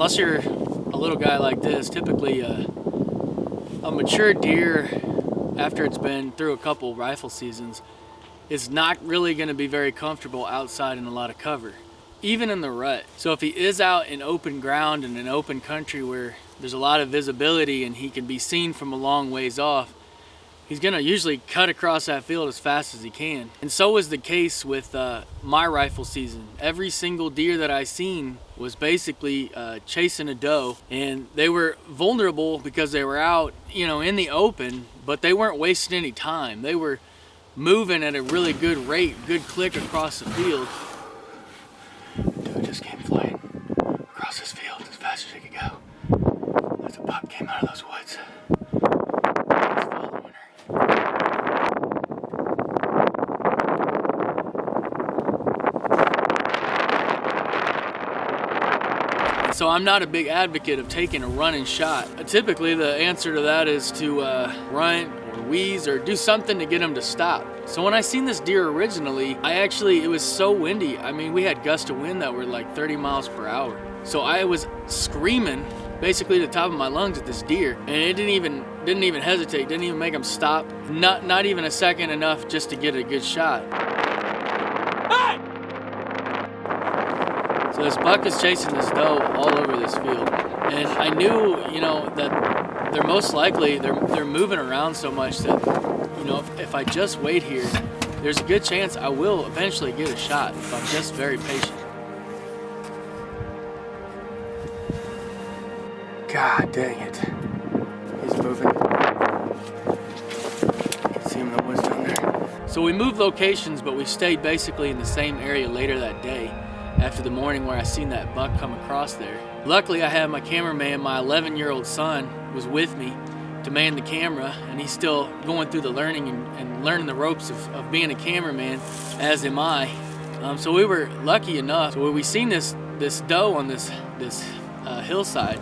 unless you're a little guy like this, typically a mature deer, after it's been through a couple rifle seasons, is not really going to be very comfortable outside in a lot of cover, even in the rut. So if he is out in open ground in an open country where there's a lot of visibility and he can be seen from a long ways off, he's going to usually cut across that field as fast as he can. And so was the case with my rifle season. Every single deer that I seen was basically chasing a doe, and they were vulnerable because they were out, you know, in the open, but they weren't wasting any time. They were moving at a really good rate, good click across the field. Dude just came flying across this field as fast as he could go. As a buck came out of those woods. He's following her. So I'm not a big advocate of taking a running shot. Typically the answer to that is to run or wheeze or do something to get him to stop. So when I seen this deer originally, it was so windy. I mean, we had gusts of wind that were like 30 miles per hour. So I was screaming basically to the top of my lungs at this deer, and it didn't even hesitate, didn't even make him stop. Not even a second enough just to get a good shot. Hey! So this buck is chasing this doe all over this field. And I knew, you know, that they're most likely, they're moving around so much that, you know, if I just wait here, there's a good chance I will eventually get a shot if I'm just very patient. God dang it. He's moving. You can see him in the woods down there. So we moved locations, but we stayed basically in the same area later that day after the morning where I seen that buck come across there. Luckily, I had my cameraman, my 11-year-old son, was with me to man the camera, and he's still going through the learning and learning the ropes of being a cameraman, as am I. So we were lucky enough. So we seen this doe on this hillside,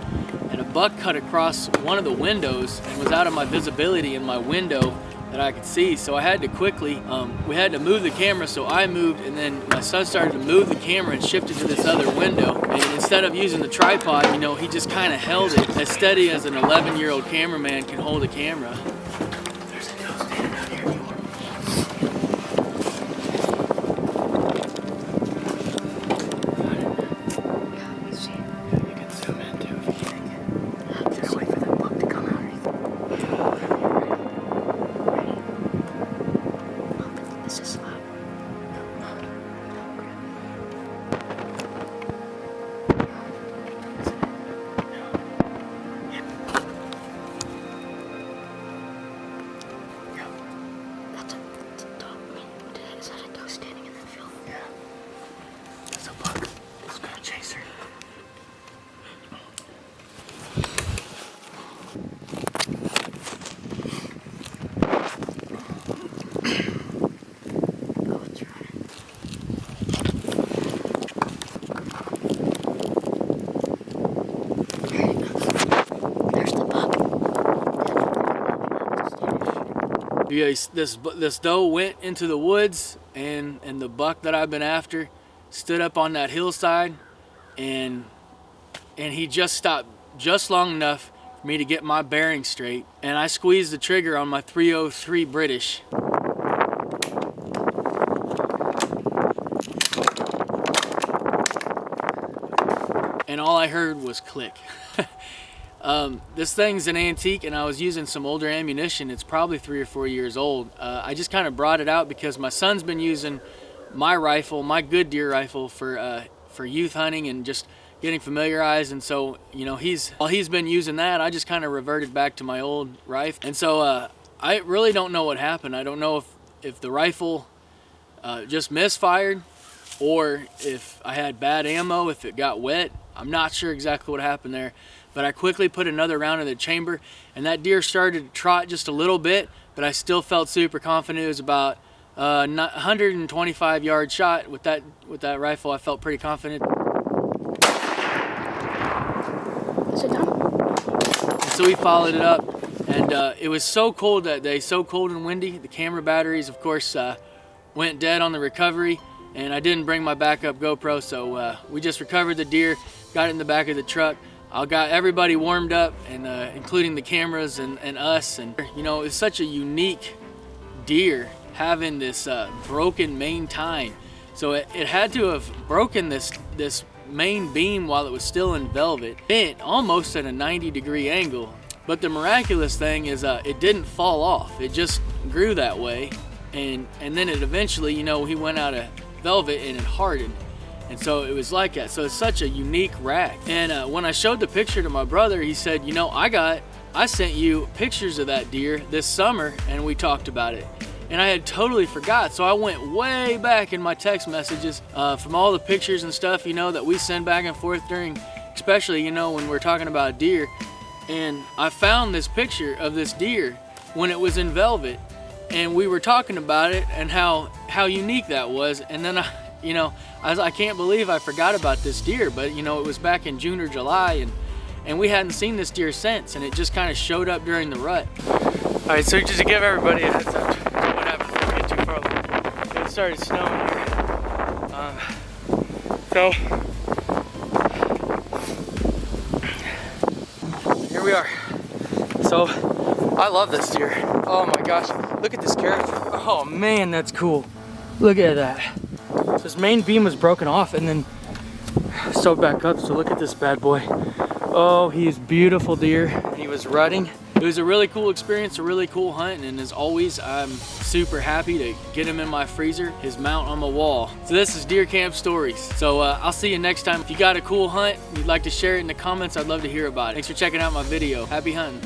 and a buck cut across one of the windows and was out of my visibility in my window that I could see. So I had to quickly, we had to move the camera, so I moved, and then my son started to move the camera and shifted to this other window. And instead of using the tripod, you know, he just kind of held it as steady as an 11-year-old cameraman can hold a camera. There's a doe standing out here. You can zoom in too if you can. Just wait for that buck to come out. This is slow. That's a dog. Is that a doe standing in that field? Yeah. That's a buck. He's gonna chase her. Yeah, this doe went into the woods, and the buck that I've been after stood up on that hillside, and he just stopped just long enough for me to get my bearing straight, and I squeezed the trigger on my .303 British. And all I heard was click. This thing's an antique, and I was using some older ammunition. It's probably 3 or 4 years old. I just kind of brought it out because my son's been using my rifle, my good deer rifle, for youth hunting and just getting familiarized. And so, you know, while he's been using that, I just kind of reverted back to my old rifle. And so I really don't know what happened. I don't know if the rifle just misfired, or if I had bad ammo, if it got wet. I'm not sure exactly what happened there, but I quickly put another round in the chamber, and that deer started to trot just a little bit, but I still felt super confident. It was about 125 yard shot with that rifle. I felt pretty confident. Is it done? So we followed it up, and it was so cold that day, so cold and windy. The camera batteries, of course, went dead on the recovery, and I didn't bring my backup GoPro, so we just recovered the deer, got it in the back of the truck, I got everybody warmed up, and including the cameras and us, and you know, it's such a unique deer having this broken main tine. So it had to have broken this main beam while it was still in velvet, bent almost at a 90-degree angle. But the miraculous thing is it didn't fall off. It just grew that way, and then it eventually, you know, he went out of velvet and it hardened. And so it was like that. So it's such a unique rack. And when I showed the picture to my brother, he said, you know, I sent you pictures of that deer this summer and we talked about it. And I had totally forgot. So I went way back in my text messages from all the pictures and stuff, you know, that we send back and forth during, especially, you know, when we're talking about deer. And I found this picture of this deer when it was in velvet. And we were talking about it and how unique that was. And then I can't believe I forgot about this deer, but you know, it was back in June or July, and we hadn't seen this deer since, and it just kind of showed up during the rut. All right, so just to give everybody a heads up what happened before we get too far, it started snowing here. So here we are. So I love this deer. Oh my gosh, look at this character. Oh man, that's cool. Look at that. So his main beam was broken off and then sewed back up. So look at this bad boy. Oh, he's beautiful deer. He was rutting. It was a really cool experience, a really cool hunt, and as always, I'm super happy to get him in my freezer, his mount on my wall. So this is Deer Camp Stories. So I'll see you next time. If you got a cool hunt, you'd like to share it in the comments, I'd love to hear about it. Thanks for checking out my video. Happy hunting.